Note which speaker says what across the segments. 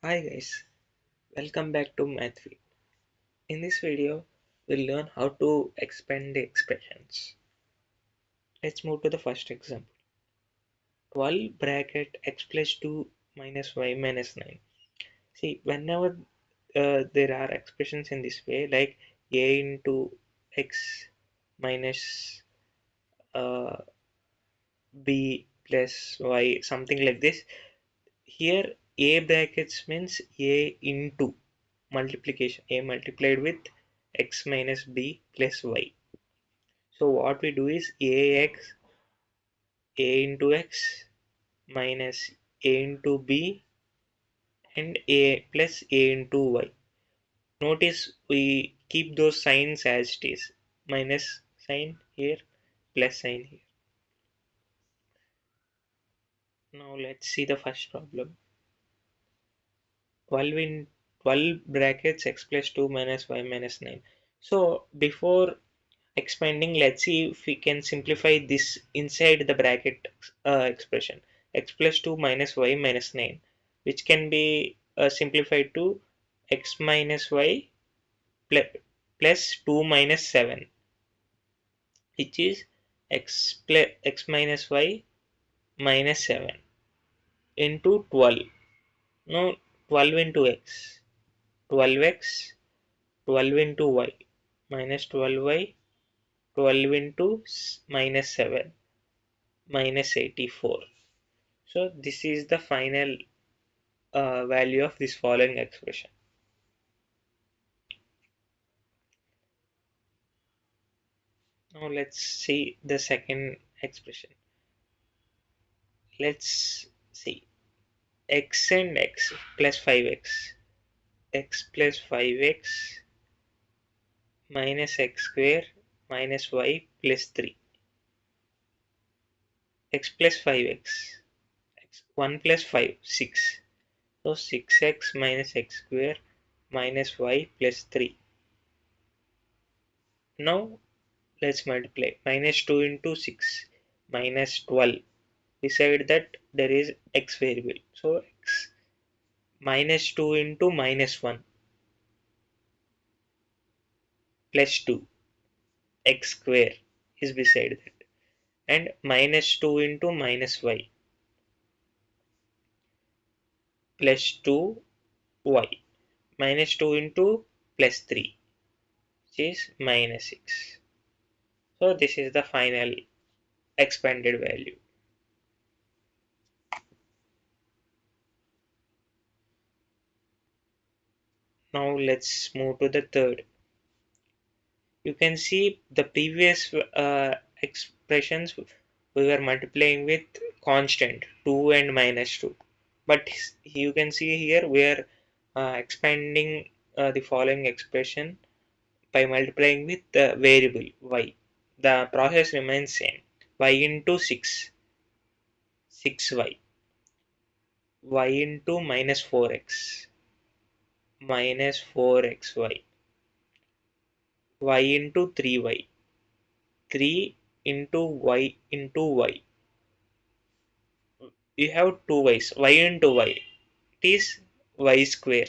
Speaker 1: Hi guys, welcome back to MathVid. In this video, we'll learn how to expand the expressions. Let's move to the first example. 12 bracket x plus 2 minus y minus 9. See, whenever there are expressions in this way, like a into x minus uh, b plus y, something like this. Here, a brackets means a into multiplication, a multiplied with x minus b plus y. So what we do is a into x minus a into b and a plus a into y. Notice we keep those signs as it is. Minus sign here, plus sign here. Now let's see the first problem. 12 in 12 brackets x plus 2 minus y minus 9. So before expanding, let's see if we can simplify this inside the bracket expression x plus 2 minus y minus 9, which can be simplified to x minus y plus 2 minus 7, which is x minus y minus 7 into 12. Now 12 into x, 12x, 12 into y minus 12y, 12 into minus 7 minus 84. So this is the final value of this following expression. Now let's see the second expression. Let's see x and x plus 5x, x plus 5x minus x square minus y plus 3, x plus 5x, x 1 plus 5, 6. So 6x minus x square minus y plus 3. Now let's multiply. Minus 2 into 6 minus 12. Beside that there is x variable. So x minus 2 into minus 1 plus 2 x square is beside that. And minus 2 into minus y plus 2 y. Minus 2 into plus 3, which is minus 6. So this is the final expanded value. Now let's move to the third. You can see the previous expressions we were multiplying with constant 2 and minus 2, but you can see here we are expanding the following expression by multiplying with the variable y. The process remains same. Y into 6, 6y, y into minus 4x, minus 4xy, y into 3y, 3 into y into y. You have two y's, y into y. It is y square.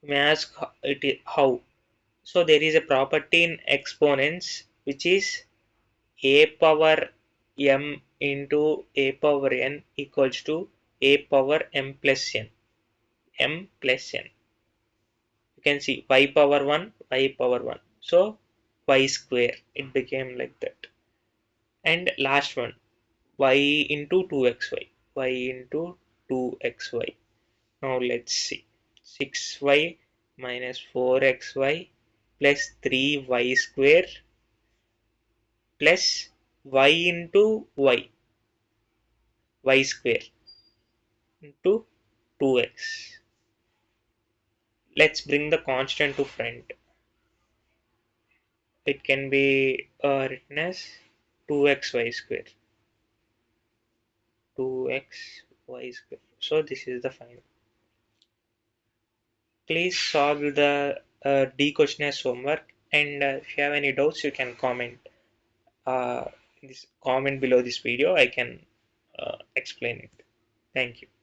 Speaker 1: You may ask how. So there is a property in exponents which is a power m into a power n equals to a power m plus n. M plus n. You can see y power 1, y power 1. So y square. It became like that. And last one, y into 2xy, y into 2xy. Now let's see, 6y minus 4xy plus 3y square plus y into y square into 2x. Let's bring the constant to front. It can be written as 2xy square, 2xy square. So this is the final. Please solve the D question as homework, and if you have any doubts you can uh, comment below this video. I can explain it. Thank you.